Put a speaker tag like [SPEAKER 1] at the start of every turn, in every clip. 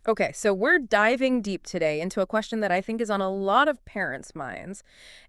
[SPEAKER 1] Okay, so we're diving deep today into a question that I think is on a lot of parents' minds,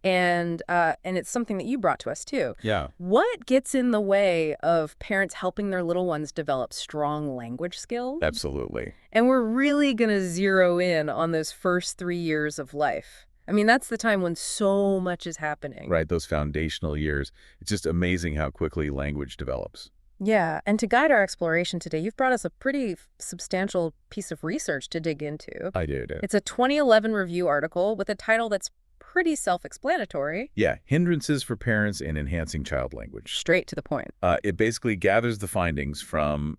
[SPEAKER 1] and it's something that you brought to us too.
[SPEAKER 2] Yeah,
[SPEAKER 1] What gets in the way of parents helping their little ones develop strong language skills?
[SPEAKER 2] absolutely.
[SPEAKER 1] And we're really going to zero in on those first 3 years of life. I mean, that's the time when so much is happening.
[SPEAKER 2] Right, those foundational years. It's just amazing how quickly language develops.
[SPEAKER 1] Yeah, and to guide our exploration today, you've brought us a pretty substantial piece of research to dig into.
[SPEAKER 2] I did.
[SPEAKER 1] It's a 2011 review article with a title that's pretty self-explanatory,
[SPEAKER 2] Yeah, hindrances for parents in enhancing child language.
[SPEAKER 1] straight to the point.
[SPEAKER 2] It basically gathers the findings from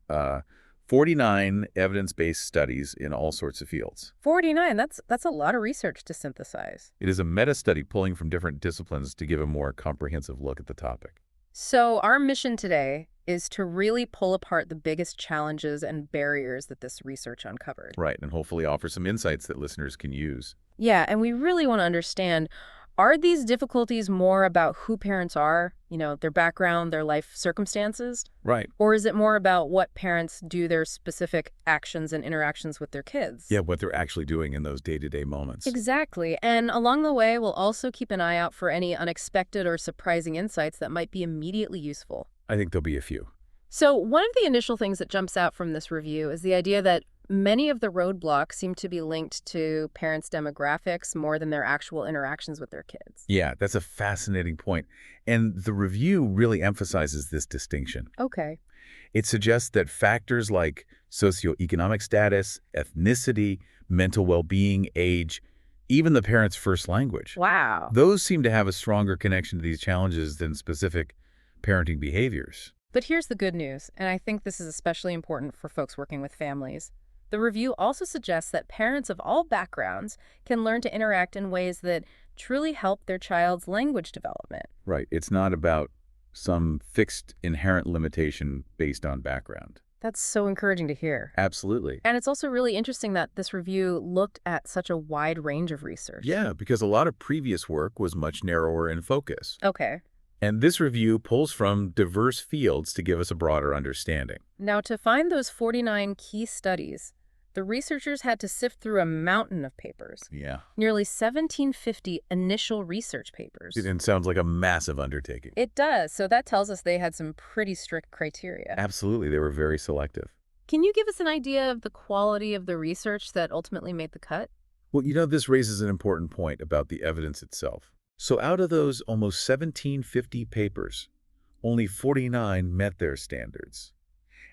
[SPEAKER 2] 49 evidence-based studies in all sorts of fields.
[SPEAKER 1] 49, that's a lot of research to synthesize.
[SPEAKER 2] It is a meta-study pulling from different disciplines to give a more comprehensive look at the topic.
[SPEAKER 1] So our mission today is to really pull apart the biggest challenges and barriers that this research uncovered.
[SPEAKER 2] Right, and hopefully offer some insights that listeners can use.
[SPEAKER 1] Yeah, and we really want to understand, are these difficulties more about who parents are, their background, their life circumstances?
[SPEAKER 2] Right.
[SPEAKER 1] Or is it more about what parents do, their specific actions and interactions with their kids?
[SPEAKER 2] Yeah, what they're actually doing in those day-to-day moments.
[SPEAKER 1] Exactly. And along the way, we'll also keep an eye out for any unexpected or surprising insights that might be immediately useful.
[SPEAKER 2] I think there'll be a few.
[SPEAKER 1] So one of the initial things that jumps out from this review is the idea that many of the roadblocks seem to be linked to parents' demographics more than their actual interactions with their kids.
[SPEAKER 2] Yeah, that's a fascinating point. And the review really emphasizes this distinction.
[SPEAKER 1] Okay.
[SPEAKER 2] It suggests that factors like socioeconomic status, ethnicity, mental well-being, age, even the parent's first language,
[SPEAKER 1] Wow.
[SPEAKER 2] those seem to have a stronger connection to these challenges than specific parenting behaviors.
[SPEAKER 1] But here's the good news, and I think this is especially important for folks working with families. The review also suggests that parents of all backgrounds can learn to interact in ways that truly help their child's language development.
[SPEAKER 2] Right. It's not about some fixed inherent limitation based on background.
[SPEAKER 1] That's so encouraging to hear.
[SPEAKER 2] Absolutely.
[SPEAKER 1] And it's also really interesting that this review looked at such a wide range of research.
[SPEAKER 2] Yeah, because a lot of previous work was much narrower in focus.
[SPEAKER 1] Okay.
[SPEAKER 2] And this review pulls from diverse fields to give us a broader understanding.
[SPEAKER 1] Now, to find those 49 key studies, the researchers had to sift through a mountain of papers,
[SPEAKER 2] Yeah.
[SPEAKER 1] nearly 1,750 initial research papers.
[SPEAKER 2] It sounds like a massive undertaking.
[SPEAKER 1] It does, so that tells us they had some pretty strict criteria.
[SPEAKER 2] Absolutely. They were very selective.
[SPEAKER 1] Can you give us an idea of the quality of the research that ultimately made the cut?
[SPEAKER 2] Well, this raises an important point about the evidence itself. So out of those almost 1,750 papers, only 49 met their standards.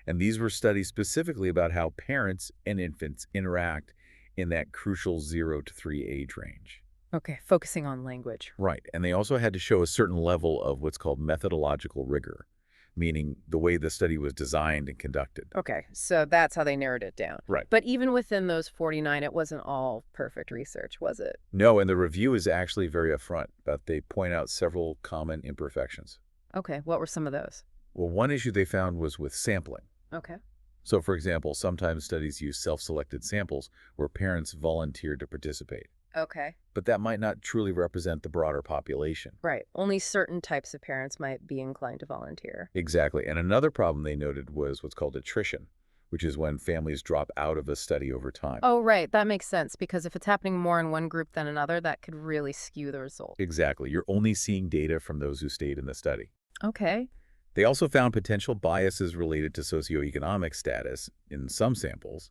[SPEAKER 2] And these were studies specifically about how parents and infants interact in that crucial 0 to 3 age range.
[SPEAKER 1] Okay, focusing on language.
[SPEAKER 2] Right. And they also had to show a certain level of what's called methodological rigor, meaning the way the study was designed and conducted.
[SPEAKER 1] Okay, so that's how they narrowed it down.
[SPEAKER 2] Right.
[SPEAKER 1] But even within those 49, it wasn't all perfect research, was it?
[SPEAKER 2] No, and the review is actually very upfront, but they point out several common imperfections.
[SPEAKER 1] Okay, what were some of those?
[SPEAKER 2] Well, one issue they found was with sampling.
[SPEAKER 1] Okay.
[SPEAKER 2] So, for example, sometimes studies use self-selected samples where parents volunteer to participate.
[SPEAKER 1] Okay.
[SPEAKER 2] But that might not truly represent the broader population.
[SPEAKER 1] Right. Only certain types of parents might be inclined to volunteer.
[SPEAKER 2] Exactly. And another problem they noted was what's called attrition, which is when families drop out of a study over time.
[SPEAKER 1] Oh, right. That makes sense, because if it's happening more in one group than another, that could really skew the result.
[SPEAKER 2] Exactly. You're only seeing data from those who stayed in the study.
[SPEAKER 1] Okay.
[SPEAKER 2] They also found potential biases related to socioeconomic status in some samples,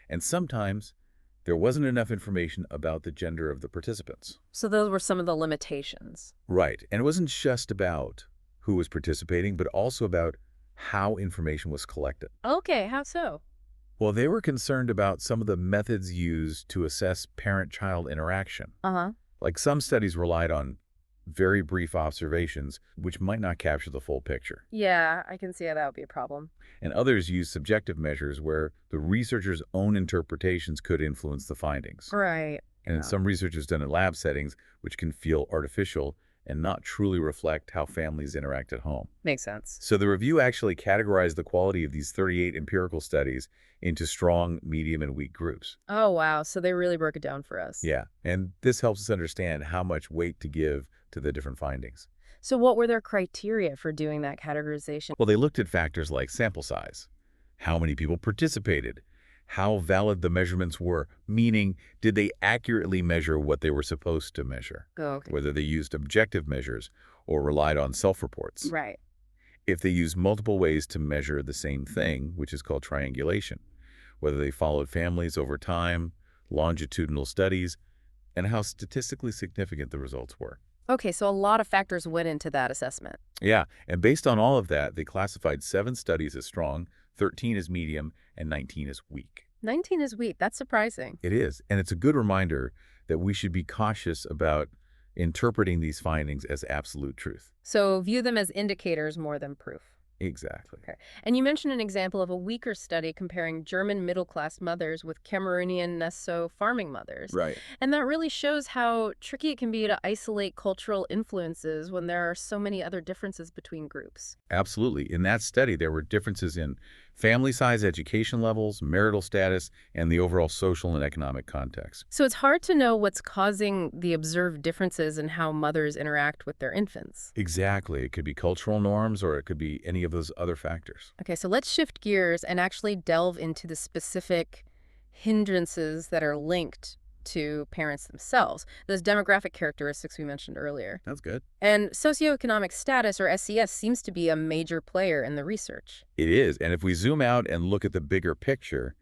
[SPEAKER 2] and sometimes there wasn't enough information about the gender of the participants.
[SPEAKER 1] So those were some of the limitations.
[SPEAKER 2] Right. And it wasn't just about who was participating, but also about how information was collected.
[SPEAKER 1] Okay, how so?
[SPEAKER 2] Well, they were concerned about some of the methods used to assess parent-child interaction.
[SPEAKER 1] Uh-huh.
[SPEAKER 2] Like some studies relied on very brief observations, which might not capture the full picture.
[SPEAKER 1] Yeah, I can see how that would be a problem.
[SPEAKER 2] And others use subjective measures where the researcher's own interpretations could influence the findings.
[SPEAKER 1] Right.
[SPEAKER 2] And some research is done in lab settings, which can feel artificial and not truly reflect how families interact at home.
[SPEAKER 1] Makes sense.
[SPEAKER 2] So the review actually categorized the quality of these 38 empirical studies into strong, medium, and weak groups.
[SPEAKER 1] Oh, wow. So they really broke it down for us.
[SPEAKER 2] Yeah, and this helps us understand how much weight to give to the different findings.
[SPEAKER 1] So what were their criteria for doing that categorization?
[SPEAKER 2] Well, they looked at factors like sample size, how many people participated, how valid the measurements were, meaning did they accurately measure what they were supposed to measure,
[SPEAKER 1] Oh, okay.
[SPEAKER 2] whether they used objective measures or relied on self-reports.
[SPEAKER 1] Right.
[SPEAKER 2] If they used multiple ways to measure the same thing, which is called triangulation, whether they followed families over time, longitudinal studies, and how statistically significant the results were.
[SPEAKER 1] Okay, so a lot of factors went into that assessment.
[SPEAKER 2] Yeah, and based on all of that, they classified 7 studies as strong, 13 as medium, and 19 as weak.
[SPEAKER 1] 19 is weak. That's surprising.
[SPEAKER 2] It is, and it's a good reminder that we should be cautious about interpreting these findings as absolute truth.
[SPEAKER 1] So view them as indicators more than proof.
[SPEAKER 2] Exactly.
[SPEAKER 1] Okay. And you mentioned an example of a weaker study comparing German middle-class mothers with Cameroonian Nesso farming mothers.
[SPEAKER 2] Right.
[SPEAKER 1] And that really shows how tricky it can be to isolate cultural influences when there are so many other differences between groups.
[SPEAKER 2] Absolutely. In that study, there were differences in family size, education levels, marital status, and the overall social and economic context.
[SPEAKER 1] So it's hard to know what's causing the observed differences in how mothers interact with their infants.
[SPEAKER 2] Exactly. It could be cultural norms or it could be any of those other factors.
[SPEAKER 1] Okay, so let's shift gears and actually delve into the specific hindrances that are linked to parents themselves, those demographic characteristics we mentioned earlier.
[SPEAKER 2] That's good.
[SPEAKER 1] And socioeconomic status, or SES, seems to be a major player in the research.
[SPEAKER 2] It is. And if we zoom out and look at the bigger picture,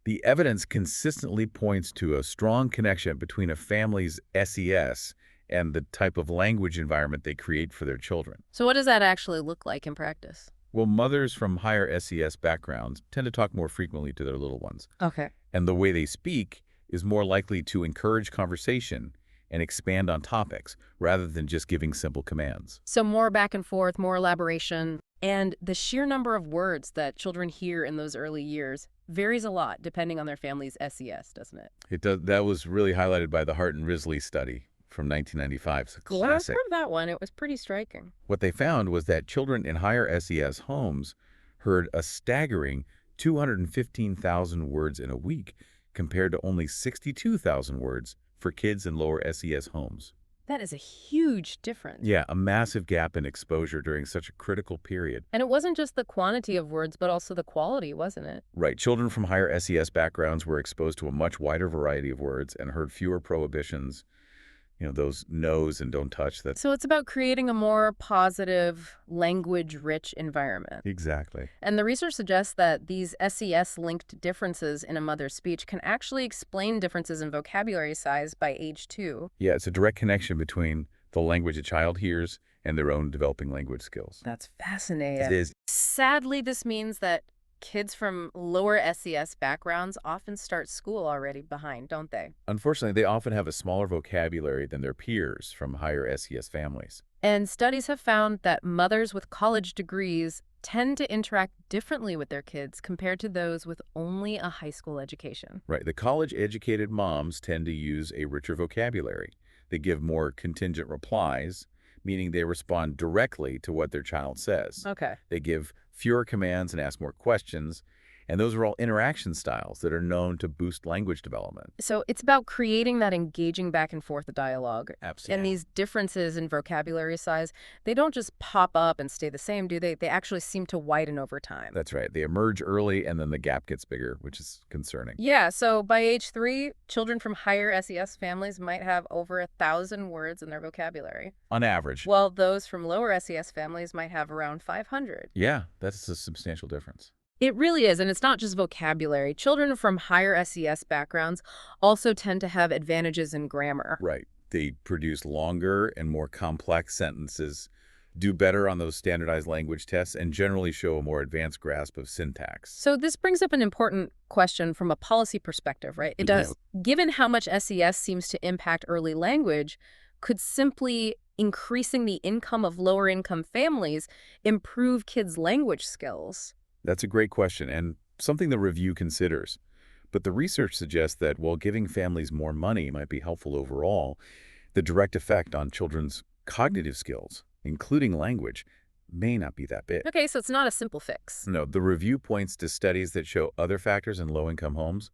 [SPEAKER 2] the evidence consistently points to a strong connection between a family's SES and the type of language environment they create for their children.
[SPEAKER 1] So what does that actually look like in practice?
[SPEAKER 2] Well, mothers from higher SES backgrounds tend to talk more frequently to their little ones.
[SPEAKER 1] Okay.
[SPEAKER 2] And the way they speak is more likely to encourage conversation and expand on topics rather than just giving simple commands.
[SPEAKER 1] So more back and forth, more elaboration, and the sheer number of words that children hear in those early years varies a lot depending on their family's SES, doesn't it?
[SPEAKER 2] It does. That was really highlighted by the Hart and Risley study from 1995. It's a
[SPEAKER 1] Well, I've
[SPEAKER 2] classic.
[SPEAKER 1] heard that one. It was pretty striking.
[SPEAKER 2] What they found was that children in higher SES homes heard a staggering 215,000 words in a week compared to only 62,000 words for kids in lower SES homes.
[SPEAKER 1] That is a huge difference.
[SPEAKER 2] Yeah, a massive gap in exposure during such a critical period.
[SPEAKER 1] And it wasn't just the quantity of words, but also the quality, wasn't it?
[SPEAKER 2] Right, children from higher SES backgrounds were exposed to a much wider variety of words and heard fewer prohibitions, those no's and don't touch that.
[SPEAKER 1] So it's about creating a more positive, language-rich environment.
[SPEAKER 2] Exactly.
[SPEAKER 1] And the research suggests that these SES-linked differences in a mother's speech can actually explain differences in vocabulary size by age 2.
[SPEAKER 2] Yeah, it's a direct connection between the language a child hears and their own developing language skills.
[SPEAKER 1] That's fascinating.
[SPEAKER 2] It is.
[SPEAKER 1] Sadly, this means that kids from lower SES backgrounds often start school already behind, don't they?
[SPEAKER 2] Unfortunately, they often have a smaller vocabulary than their peers from higher SES families.
[SPEAKER 1] And studies have found that mothers with college degrees tend to interact differently with their kids compared to those with only a high school education.
[SPEAKER 2] Right, the college-educated moms tend to use a richer vocabulary. They give more contingent replies, meaning they respond directly to what their child says.
[SPEAKER 1] Okay.
[SPEAKER 2] They give fewer commands and ask more questions, and those are all interaction styles that are known to boost language development.
[SPEAKER 1] So it's about creating that engaging back and forth dialogue.
[SPEAKER 2] Absolutely.
[SPEAKER 1] And these differences in vocabulary size, they don't just pop up and stay the same, do they? They actually seem to widen over time.
[SPEAKER 2] That's right. They emerge early, and then the gap gets bigger, which is concerning.
[SPEAKER 1] Yeah, so by age 3, children from higher SES families might have over 1,000 words in their vocabulary,
[SPEAKER 2] On average.
[SPEAKER 1] while those from lower SES families might have around 500.
[SPEAKER 2] Yeah, that's a substantial difference.
[SPEAKER 1] It really is, and it's not just vocabulary. Children from higher SES backgrounds also tend to have advantages in grammar.
[SPEAKER 2] Right. They produce longer and more complex sentences, do better on those standardized language tests, and generally show a more advanced grasp of syntax.
[SPEAKER 1] So this brings up an important question from a policy perspective, right? It does. Given how much SES seems to impact early language, could simply increasing the income of lower income families improve kids' language skills?
[SPEAKER 2] That's a great question, and something the review considers. But the research suggests that while giving families more money might be helpful overall, the direct effect on children's cognitive skills, including language, may not be that big.
[SPEAKER 1] Okay, so it's not a simple fix.
[SPEAKER 2] No, the review points to studies that show other factors in low-income homes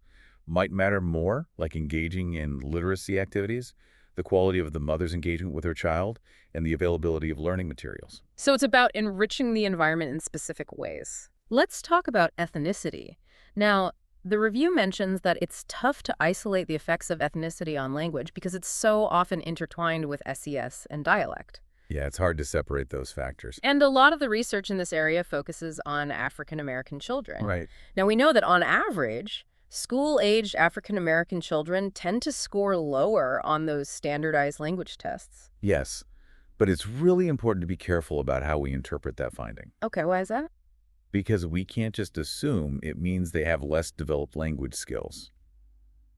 [SPEAKER 2] might matter more, like engaging in literacy activities, the quality of the mother's engagement with her child, and the availability of learning materials.
[SPEAKER 1] So it's about enriching the environment in specific ways. Let's talk about ethnicity. Now, The review mentions that it's tough to isolate the effects of ethnicity on language because it's so often intertwined with SES and dialect.
[SPEAKER 2] Yeah, it's hard to separate those factors.
[SPEAKER 1] And a lot of the research in this area focuses on African American children.
[SPEAKER 2] Right.
[SPEAKER 1] Now, we know that on average, school-aged African American children tend to score lower on those standardized language tests.
[SPEAKER 2] Yes, but it's really important to be careful about how we interpret that finding,
[SPEAKER 1] Okay, why is that?
[SPEAKER 2] because we can't just assume it means they have less developed language skills.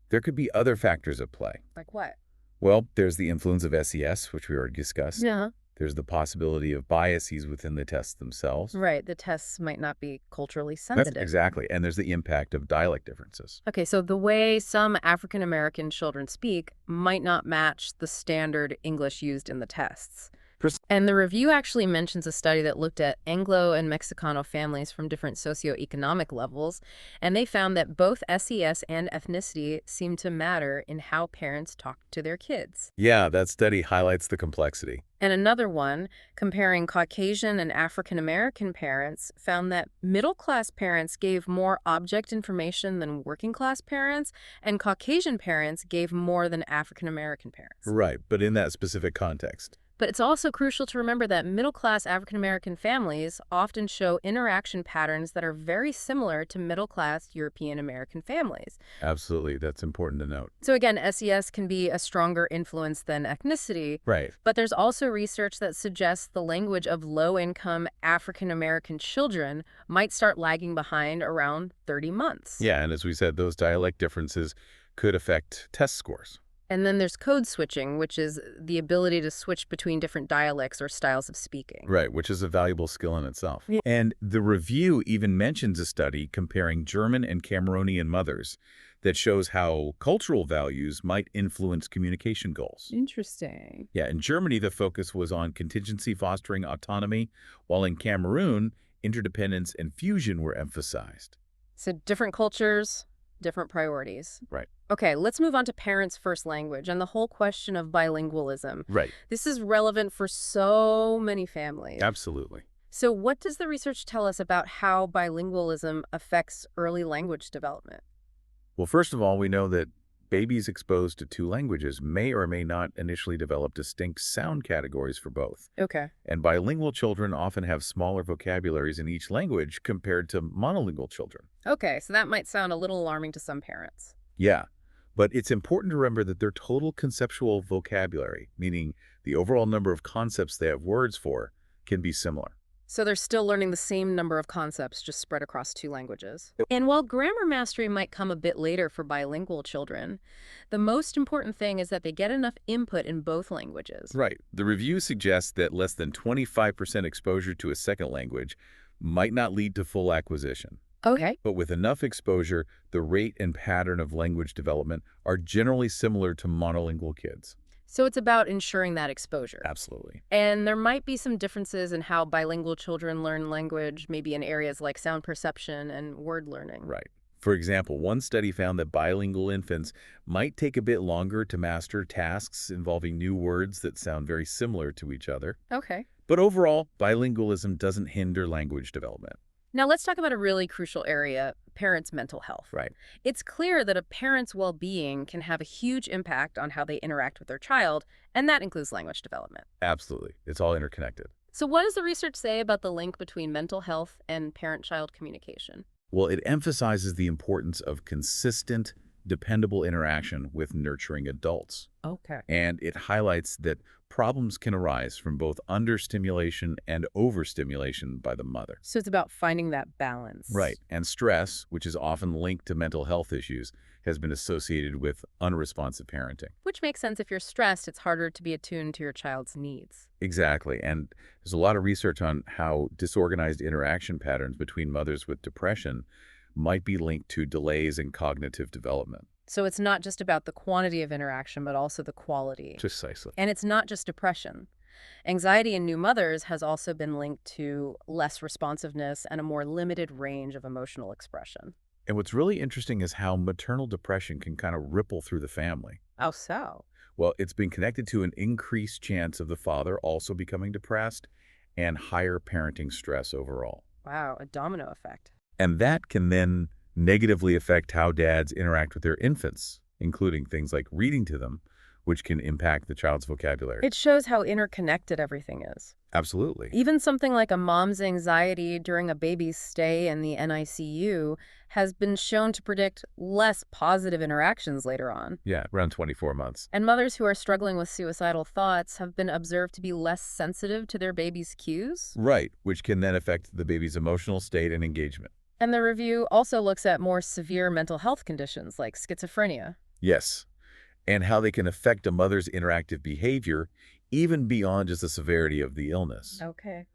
[SPEAKER 2] There could be other factors at play.
[SPEAKER 1] Like what?
[SPEAKER 2] Well, there's the influence of SES, which we already discussed.
[SPEAKER 1] Yeah.
[SPEAKER 2] There's the possibility of biases within the tests themselves.
[SPEAKER 1] Right, the tests might not be culturally
[SPEAKER 2] That's
[SPEAKER 1] sensitive.
[SPEAKER 2] exactly. And there's the impact of dialect differences.
[SPEAKER 1] Okay, so the way some African American children speak might not match the standard English used in the tests.
[SPEAKER 2] Pres-
[SPEAKER 1] And the review actually mentions a study that looked at Anglo and Mexicano families from different socioeconomic levels, and they found that both SES and ethnicity seem to matter in how parents talk to their kids.
[SPEAKER 2] Yeah, that study highlights the complexity.
[SPEAKER 1] And another one, comparing Caucasian and African American parents, found that middle-class parents gave more object information than working-class parents, and Caucasian parents gave more than African American parents.
[SPEAKER 2] Right, but in that specific context.
[SPEAKER 1] But it's also crucial to remember that middle-class African American families often show interaction patterns that are very similar to middle-class European American families.
[SPEAKER 2] Absolutely, that's important to note.
[SPEAKER 1] So again, SES can be a stronger influence than ethnicity,
[SPEAKER 2] Right.
[SPEAKER 1] but there's also research that suggests the language of low-income African American children might start lagging behind around 30 months.
[SPEAKER 2] Yeah, and as we said, those dialect differences could affect test scores.
[SPEAKER 1] And then there's code switching, which is the ability to switch between different dialects or styles of speaking.
[SPEAKER 2] Right, which is a valuable skill in itself.
[SPEAKER 1] Yeah.
[SPEAKER 2] And the review even mentions a study comparing German and Cameroonian mothers that shows how cultural values might influence communication goals.
[SPEAKER 1] Interesting.
[SPEAKER 2] Yeah, in Germany, the focus was on contingency fostering autonomy, while in Cameroon, interdependence and fusion were emphasized.
[SPEAKER 1] So different cultures, different priorities.
[SPEAKER 2] Right.
[SPEAKER 1] Okay, let's move on to parents' first language and the whole question of bilingualism.
[SPEAKER 2] Right.
[SPEAKER 1] This is relevant for so many families.
[SPEAKER 2] Absolutely.
[SPEAKER 1] So what does the research tell us about how bilingualism affects early language development?
[SPEAKER 2] Well, first of all, we know that babies exposed to two languages may or may not initially develop distinct sound categories for both.
[SPEAKER 1] Okay.
[SPEAKER 2] And bilingual children often have smaller vocabularies in each language compared to monolingual children.
[SPEAKER 1] Okay, so that might sound a little alarming to some parents.
[SPEAKER 2] Yeah, but it's important to remember that their total conceptual vocabulary, meaning the overall number of concepts they have words for, can be similar.
[SPEAKER 1] So they're still learning the same number of concepts, just spread across two languages. And while grammar mastery might come a bit later for bilingual children, the most important thing is that they get enough input in both languages.
[SPEAKER 2] Right. The review suggests that less than 25% exposure to a second language might not lead to full acquisition.
[SPEAKER 1] Okay.
[SPEAKER 2] But with enough exposure, the rate and pattern of language development are generally similar to monolingual kids.
[SPEAKER 1] So it's about ensuring that exposure.
[SPEAKER 2] Absolutely.
[SPEAKER 1] And there might be some differences in how bilingual children learn language, maybe in areas like sound perception and word learning.
[SPEAKER 2] Right. For example, one study found that bilingual infants might take a bit longer to master tasks involving new words that sound very similar to each other.
[SPEAKER 1] Okay.
[SPEAKER 2] But overall, bilingualism doesn't hinder language development.
[SPEAKER 1] Now let's talk about a really crucial area, parents' mental health.
[SPEAKER 2] Right.
[SPEAKER 1] It's clear that a parent's well-being can have a huge impact on how they interact with their child, and that includes language development.
[SPEAKER 2] Absolutely. It's all interconnected.
[SPEAKER 1] So what does the research say about the link between mental health and parent-child communication?
[SPEAKER 2] Well, it emphasizes the importance of consistent, dependable interaction with nurturing adults.
[SPEAKER 1] Okay.
[SPEAKER 2] And it highlights that problems can arise from both understimulation and overstimulation by the mother.
[SPEAKER 1] So it's about finding that balance.
[SPEAKER 2] Right. And stress, which is often linked to mental health issues, has been associated with unresponsive parenting.
[SPEAKER 1] Which makes sense. If you're stressed, it's harder to be attuned to your child's needs.
[SPEAKER 2] Exactly. And there's a lot of research on how disorganized interaction patterns between mothers with depression might be linked to delays in cognitive development.
[SPEAKER 1] So it's not just about the quantity of interaction, but also the quality.
[SPEAKER 2] Precisely.
[SPEAKER 1] And it's not just depression. Anxiety in new mothers has also been linked to less responsiveness and a more limited range of emotional expression.
[SPEAKER 2] And what's really interesting is how maternal depression can kind of ripple through the family.
[SPEAKER 1] Oh, so?
[SPEAKER 2] Well, it's been connected to an increased chance of the father also becoming depressed and higher parenting stress overall.
[SPEAKER 1] Wow, a domino effect.
[SPEAKER 2] And that can then negatively affect how dads interact with their infants, including things like reading to them, which can impact the child's vocabulary.
[SPEAKER 1] It shows how interconnected everything is.
[SPEAKER 2] Absolutely.
[SPEAKER 1] Even something like a mom's anxiety during a baby's stay in the NICU has been shown to predict less positive interactions later on.
[SPEAKER 2] Yeah, around 24 months.
[SPEAKER 1] And mothers who are struggling with suicidal thoughts have been observed to be less sensitive to their baby's cues.
[SPEAKER 2] Right, which can then affect the baby's emotional state and engagement.
[SPEAKER 1] And the review also looks at more severe mental health conditions like schizophrenia.
[SPEAKER 2] Yes, and how they can affect a mother's interactive behavior even beyond just the severity of the illness.
[SPEAKER 1] Okay.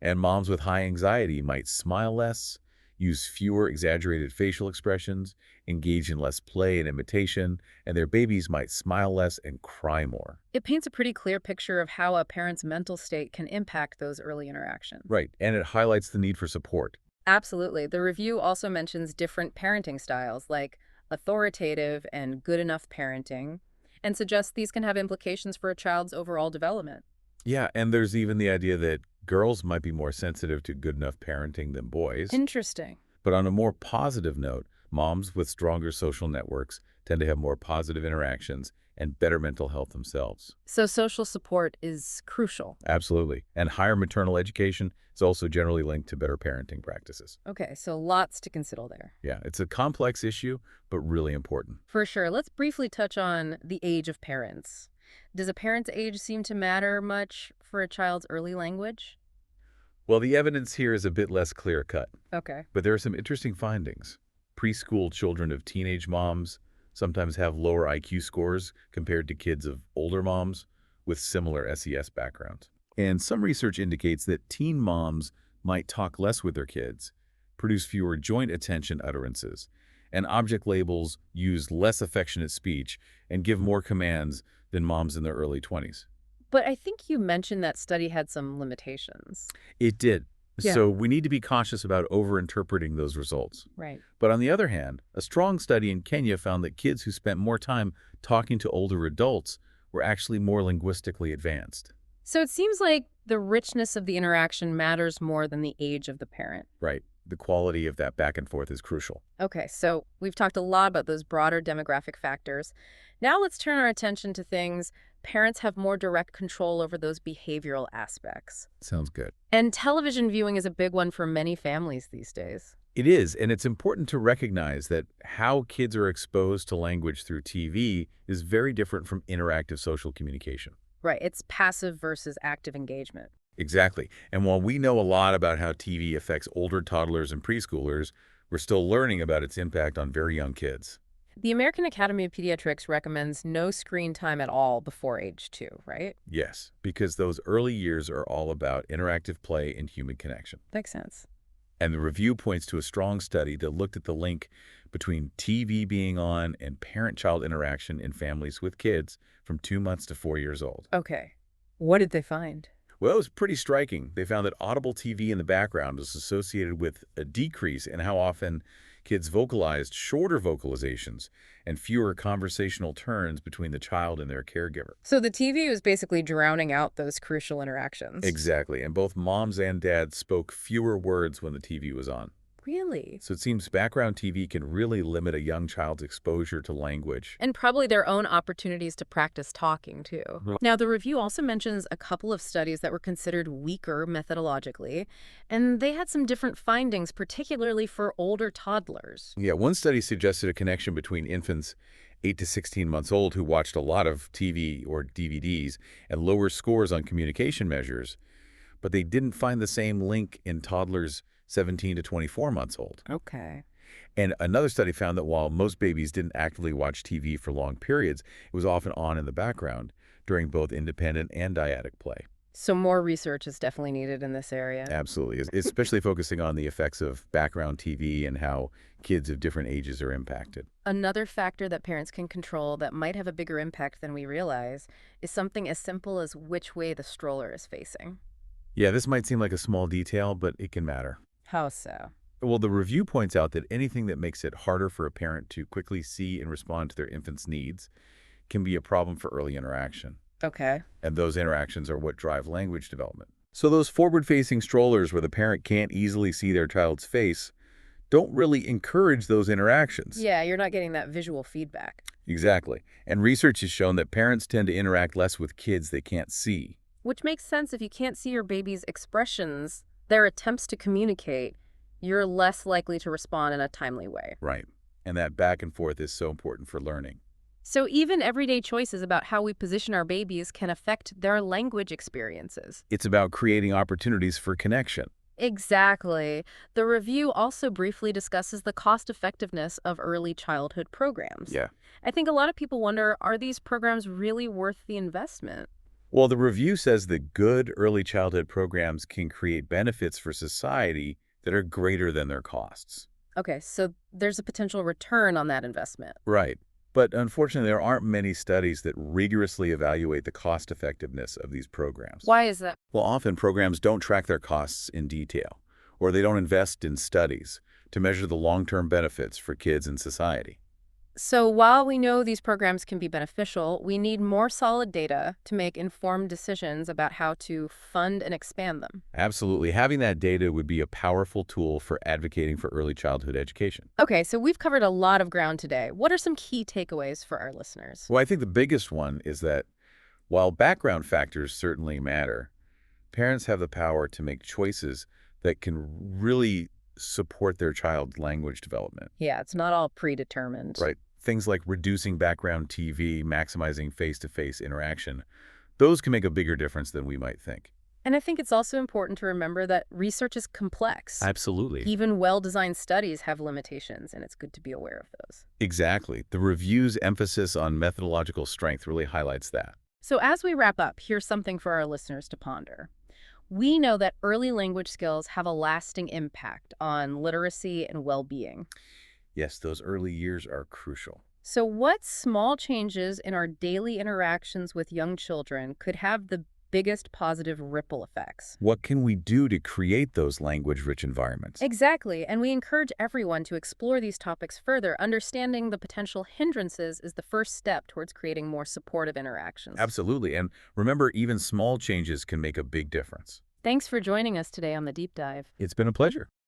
[SPEAKER 2] And moms with high anxiety might smile less, use fewer exaggerated facial expressions, engage in less play and imitation, and their babies might smile less and cry more.
[SPEAKER 1] It paints a pretty clear picture of how a parent's mental state can impact those early interactions.
[SPEAKER 2] Right, and it highlights the need for support.
[SPEAKER 1] Absolutely. The review also mentions different parenting styles like authoritative and good enough parenting, and suggests these can have implications for a child's overall development.
[SPEAKER 2] Yeah, and there's even the idea that girls might be more sensitive to good enough parenting than boys.
[SPEAKER 1] Interesting.
[SPEAKER 2] But on a more positive note, moms with stronger social networks tend to have more positive interactions and better mental health themselves.
[SPEAKER 1] So social support is crucial.
[SPEAKER 2] Absolutely. And higher maternal education is also generally linked to better parenting practices.
[SPEAKER 1] Okay, so lots to consider there.
[SPEAKER 2] Yeah, it's a complex issue, but really important.
[SPEAKER 1] For sure. Let's briefly touch on the age of parents. Does a parent's age seem to matter much for a child's early language?
[SPEAKER 2] Well, the evidence here is a bit less clear-cut,
[SPEAKER 1] Okay.
[SPEAKER 2] but there are some interesting findings. Preschool children of teenage moms sometimes have lower IQ scores compared to kids of older moms with similar SES backgrounds. And some research indicates that teen moms might talk less with their kids, produce fewer joint attention utterances, and object labels use less affectionate speech and give more commands than moms in their early 20s.
[SPEAKER 1] But I think you mentioned that study had some limitations.
[SPEAKER 2] It did.
[SPEAKER 1] Yeah.
[SPEAKER 2] So we need to be cautious about overinterpreting those results.
[SPEAKER 1] Right.
[SPEAKER 2] But on the other hand, a strong study in Kenya found that kids who spent more time talking to older adults were actually more linguistically advanced.
[SPEAKER 1] So it seems like the richness of the interaction matters more than the age of the parent.
[SPEAKER 2] Right. The quality of that back and forth is crucial.
[SPEAKER 1] Okay, so we've talked a lot about those broader demographic factors. Now let's turn our attention to things parents have more direct control over those behavioral aspects.
[SPEAKER 2] Sounds good.
[SPEAKER 1] And television viewing is a big one for many families these days.
[SPEAKER 2] It is, and it's important to recognize that how kids are exposed to language through TV is very different from interactive social communication.
[SPEAKER 1] Right, it's passive versus active engagement.
[SPEAKER 2] Exactly. And while we know a lot about how TV affects older toddlers and preschoolers, we're still learning about its impact on very young kids.
[SPEAKER 1] The American Academy of Pediatrics recommends no screen time at all before age 2, right?
[SPEAKER 2] Yes, because those early years are all about interactive play and human connection.
[SPEAKER 1] Makes sense.
[SPEAKER 2] And the review points to a strong study that looked at the link between TV being on and parent-child interaction in families with kids from 2 months to 4 years old.
[SPEAKER 1] Okay. What did they find?
[SPEAKER 2] Well, it was pretty striking. They found that audible TV in the background is associated with a decrease in how often kids vocalized shorter vocalizations and fewer conversational turns between the child and their caregiver.
[SPEAKER 1] So the TV was basically drowning out those crucial interactions.
[SPEAKER 2] Exactly, and both moms and dads spoke fewer words when the TV was on.
[SPEAKER 1] Really?
[SPEAKER 2] So it seems background TV can really limit a young child's exposure to language.
[SPEAKER 1] And probably their own opportunities to practice talking, too. Now, the review also mentions a couple of studies that were considered weaker methodologically, and they had some different findings, particularly for older toddlers.
[SPEAKER 2] Yeah, one study suggested a connection between infants 8 to 16 months old who watched a lot of TV or DVDs and lower scores on communication measures, but they didn't find the same link in toddlers 17 to 24 months old.
[SPEAKER 1] Okay.
[SPEAKER 2] And another study found that while most babies didn't actively watch TV for long periods, it was often on in the background during both independent and dyadic play.
[SPEAKER 1] So more research is definitely needed in this area.
[SPEAKER 2] Absolutely, especially focusing on the effects of background TV and how kids of different ages are impacted.
[SPEAKER 1] Another factor that parents can control that might have a bigger impact than we realize is something as simple as which way the stroller is facing.
[SPEAKER 2] Yeah, this might seem like a small detail, but it can matter.
[SPEAKER 1] How so?
[SPEAKER 2] Well, the review points out that anything that makes it harder for a parent to quickly see and respond to their infant's needs can be a problem for early interaction.
[SPEAKER 1] Okay.
[SPEAKER 2] And those interactions are what drive language development. So those forward-facing strollers where the parent can't easily see their child's face don't really encourage those interactions.
[SPEAKER 1] Yeah, you're not getting that visual feedback.
[SPEAKER 2] Exactly. And research has shown that parents tend to interact less with kids they can't see.
[SPEAKER 1] Which makes sense if you can't see your baby's expressions, their attempts to communicate, you're less likely to respond in a timely way.
[SPEAKER 2] Right. And that back and forth is so important for learning.
[SPEAKER 1] So even everyday choices about how we position our babies can affect their language experiences.
[SPEAKER 2] It's about creating opportunities for connection.
[SPEAKER 1] Exactly. The review also briefly discusses the cost effectiveness of early childhood programs.
[SPEAKER 2] Yeah.
[SPEAKER 1] I think a lot of people wonder, are these programs really worth the investment?
[SPEAKER 2] Well, the review says that good early childhood programs can create benefits for society that are greater than their costs.
[SPEAKER 1] Okay, so there's a potential return on that investment.
[SPEAKER 2] Right. But unfortunately, there aren't many studies that rigorously evaluate the cost effectiveness of these programs.
[SPEAKER 1] Why is that?
[SPEAKER 2] Well, often programs don't track their costs in detail, or they don't invest in studies to measure the long-term benefits for kids and society.
[SPEAKER 1] So while we know these programs can be beneficial, we need more solid data to make informed decisions about how to fund and expand them.
[SPEAKER 2] Absolutely. Having that data would be a powerful tool for advocating for early childhood education.
[SPEAKER 1] Okay, so we've covered a lot of ground today. What are some key takeaways for our listeners?
[SPEAKER 2] Well, I think the biggest one is that while background factors certainly matter, parents have the power to make choices that can really support their child's language development.
[SPEAKER 1] Yeah, it's not all predetermined.
[SPEAKER 2] Right. Things like reducing background TV, maximizing face-to-face interaction, those can make a bigger difference than we might think.
[SPEAKER 1] And I think it's also important to remember that research is complex.
[SPEAKER 2] Absolutely.
[SPEAKER 1] Even well-designed studies have limitations, and it's good to be aware of those.
[SPEAKER 2] Exactly. The review's emphasis on methodological strength really highlights that.
[SPEAKER 1] So as we wrap up, here's something for our listeners to ponder. We know that early language skills have a lasting impact on literacy and well-being.
[SPEAKER 2] Yes, those early years are crucial.
[SPEAKER 1] So what small changes in our daily interactions with young children could have the biggest positive ripple effects?
[SPEAKER 2] What can we do to create those language-rich environments?
[SPEAKER 1] Exactly, and we encourage everyone to explore these topics further. Understanding the potential hindrances is the first step towards creating more supportive interactions.
[SPEAKER 2] Absolutely. And remember, even small changes can make a big difference.
[SPEAKER 1] Thanks for joining us today on The Deep Dive.
[SPEAKER 2] It's been a pleasure.